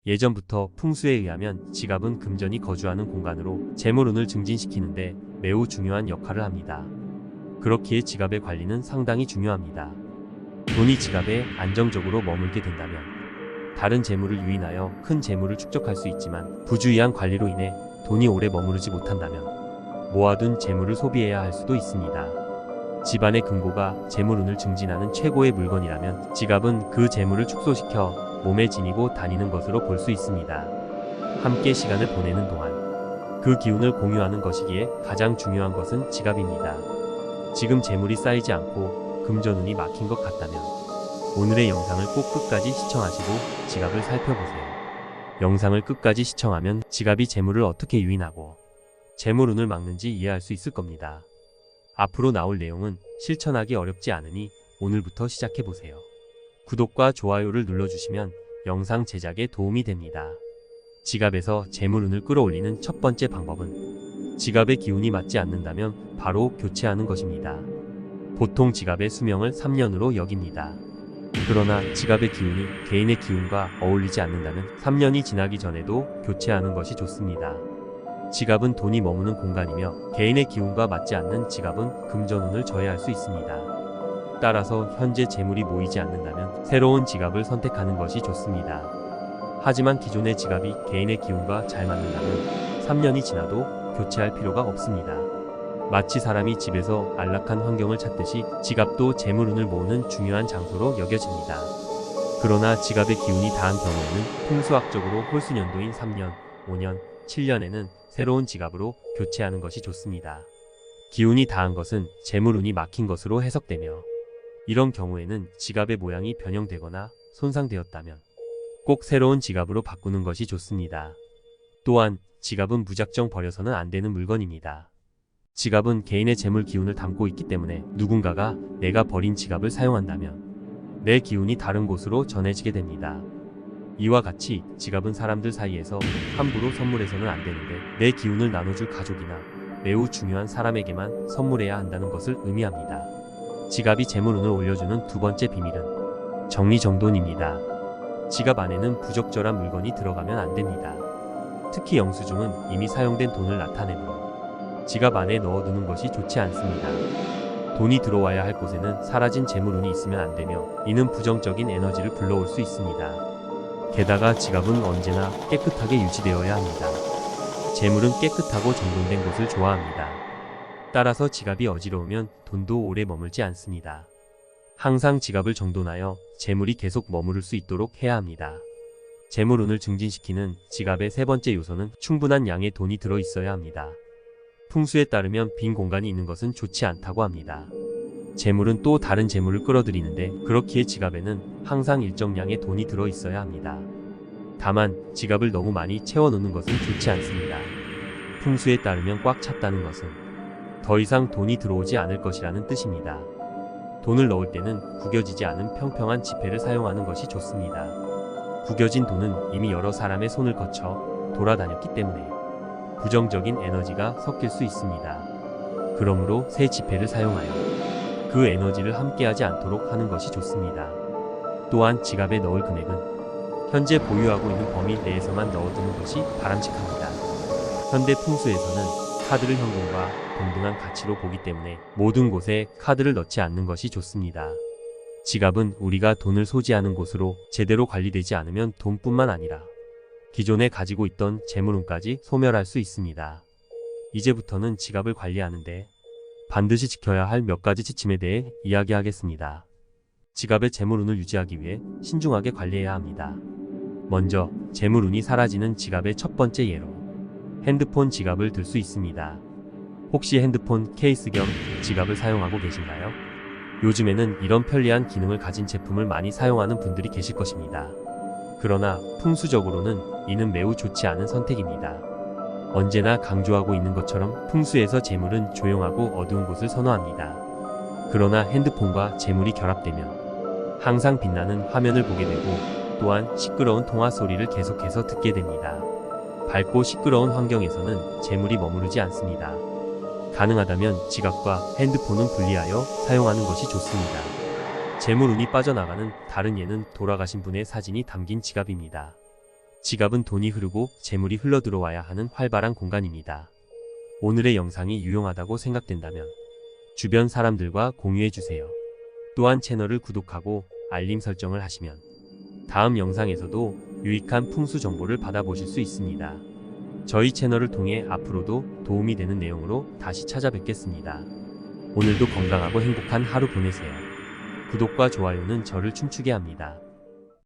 예전부터 풍수에 의하면 지갑은 금전이 거주하는 공간으로 재물운을 증진시키는데 매우 중요한 역할을 합니다. 그렇기에 지갑의 관리는 상당히 중요합니다. 돈이 지갑에 안정적으로 머물게 된다면 다른 재물을 유인하여 큰 재물을 축적할 수 있지만, 부주의한 관리로 인해 돈이 오래 머무르지 못한다면 모아둔 재물을 소비해야 할 수도 있습니다. 집안의 금고가 재물운을 증진하는 최고의 물건이라면 지갑은 그 재물을 축소시켜 몸에 지니고 다니는 것으로 볼 수 있습니다. 함께 시간을 보내는 동안 그 기운을 공유하는 것이기에 가장 중요한 것은 지갑입니다. 지금 재물이 쌓이지 않고 금전운이 막힌 것 같다면 오늘의 영상을 꼭 끝까지 시청하시고 지갑을 살펴보세요. 영상을 끝까지 시청하면 지갑이 재물을 어떻게 유인하고 재물운을 막는지 이해할 수 있을 겁니다. 앞으로 나올 내용은 실천하기 어렵지 않으니 오늘부터 시작해보세요. 구독과 좋아요를 눌러주시면 영상 제작에 도움이 됩니다. 지갑에서 재물운을 끌어올리는 첫 번째 방법은 지갑의 기운이 맞지 않는다면 바로 교체하는 것입니다. 보통 지갑의 수명을 3년으로 여깁니다. 그러나 지갑의 기운이 개인의 기운과 어울리지 않는다면 3년이 지나기 전에도 교체하는 것이 좋습니다. 지갑은 돈이 머무는 공간이며 개인의 기운과 맞지 않는 지갑은 금전운을 저해할 수 있습니다. 따라서 현재 재물이 모이지 않는다면 새로운 지갑을 선택하는 것이 좋습니다. 하지만 기존의 지갑이 개인의 기운과 잘 맞는다면 3년이 지나도 교체할 필요가 없습니다. 마치 사람이 집에서 안락한 환경을 찾듯이 지갑도 재물운을 모으는 중요한 장소로 여겨집니다. 그러나 지갑의 기운이 다한 경우에는 풍수학적으로 홀수년도인 3년, 5년, 7년에는 새로운 지갑으로 교체하는 것이 좋습니다. 기운이 다한 것은 재물운이 막힌 것으로 해석되며, 이런 경우에는 지갑의 모양이 변형되거나 손상되었다면 꼭 새로운 지갑으로 바꾸는 것이 좋습니다. 또한 지갑은 무작정 버려서는 안 되는 물건입니다. 지갑은 개인의 재물 기운을 담고 있기 때문에 누군가가 내가 버린 지갑을 사용한다면 내 기운이 다른 곳으로 전해지게 됩니다. 이와 같이 지갑은 사람들 사이에서 함부로 선물해서는 안 되는데, 내 기운을 나눠줄 가족이나 매우 중요한 사람에게만 선물해야 한다는 것을 의미합니다. 지갑이 재물운을 올려주는 두 번째 비밀은 정리정돈입니다. 지갑 안에는 부적절한 물건이 들어가면 안 됩니다. 특히 영수증은 이미 사용된 돈을 나타내므로 지갑 안에 넣어두는 것이 좋지 않습니다. 돈이 들어와야 할 곳에는 사라진 재물운이 있으면 안 되며, 이는 부정적인 에너지를 불러올 수 있습니다. 게다가 지갑은 언제나 깨끗하게 유지되어야 합니다. 재물은 깨끗하고 정돈된 곳을 좋아합니다. 따라서 지갑이 어지러우면 돈도 오래 머물지 않습니다. 항상 지갑을 정돈하여 재물이 계속 머무를 수 있도록 해야 합니다. 재물운을 증진시키는 지갑의 세 번째 요소는 충분한 양의 돈이 들어있어야 합니다. 풍수에 따르면 빈 공간이 있는 것은 좋지 않다고 합니다. 재물은 또 다른 재물을 끌어들이는데, 그렇기에 지갑에는 항상 일정량의 돈이 들어있어야 합니다. 다만 지갑을 너무 많이 채워놓는 것은 좋지 않습니다. 풍수에 따르면 꽉 찼다는 것은 더 이상 돈이 들어오지 않을 것이라는 뜻입니다. 돈을 넣을 때는 구겨지지 않은 평평한 지폐를 사용하는 것이 좋습니다. 구겨진 돈은 이미 여러 사람의 손을 거쳐 돌아다녔기 때문에 부정적인 에너지가 섞일 수 있습니다. 그러므로 새 지폐를 사용하여 그 에너지를 함께하지 않도록 하는 것이 좋습니다. 또한 지갑에 넣을 금액은 현재 보유하고 있는 범위 내에서만 넣어두는 것이 바람직합니다. 현대 풍수에서는 카드를 현금과 동등한 가치로 보기 때문에 모든 곳에 카드를 넣지 않는 것이 좋습니다. 지갑은 우리가 돈을 소지하는 곳으로 제대로 관리되지 않으면 돈뿐만 아니라 기존에 가지고 있던 재물운까지 소멸할 수 있습니다. 이제부터는 지갑을 관리하는데 반드시 지켜야 할 몇 가지 지침에 대해 이야기하겠습니다. 지갑의 재물운을 유지하기 위해 신중하게 관리해야 합니다. 먼저 재물운이 사라지는 지갑의 첫 번째 예로 핸드폰 지갑을 들 수 있습니다. 혹시 핸드폰 케이스 겸 지갑을 사용하고 계신가요? 요즘에는 이런 편리한 기능을 가진 제품을 많이 사용하는 분들이 계실 것입니다. 그러나 풍수적으로는 이는 매우 좋지 않은 선택입니다. 언제나 강조하고 있는 것처럼 풍수에서 재물은 조용하고 어두운 곳을 선호합니다. 그러나 핸드폰과 재물이 결합되면 항상 빛나는 화면을 보게 되고, 또한 시끄러운 통화 소리를 계속해서 듣게 됩니다. 밝고 시끄러운 환경에서는 재물이 머무르지 않습니다. 가능하다면 지갑과 핸드폰은 분리하여 사용하는 것이 좋습니다. 재물운이 빠져나가는 다른 예는 돌아가신 분의 사진이 담긴 지갑입니다. 지갑은 돈이 흐르고 재물이 흘러들어와야 하는 활발한 공간입니다. 오늘의 영상이 유용하다고 생각된다면 주변 사람들과 공유해주세요. 또한 채널을 구독하고 알림 설정을 하시면 다음 영상에서도 유익한 풍수 정보를 받아보실 수 있습니다. 저희 채널을 통해 앞으로도 도움이 되는 내용으로 다시 찾아뵙겠습니다. 오늘도 건강하고 행복한 하루 보내세요. 구독과 좋아요는 저를 춤추게 합니다.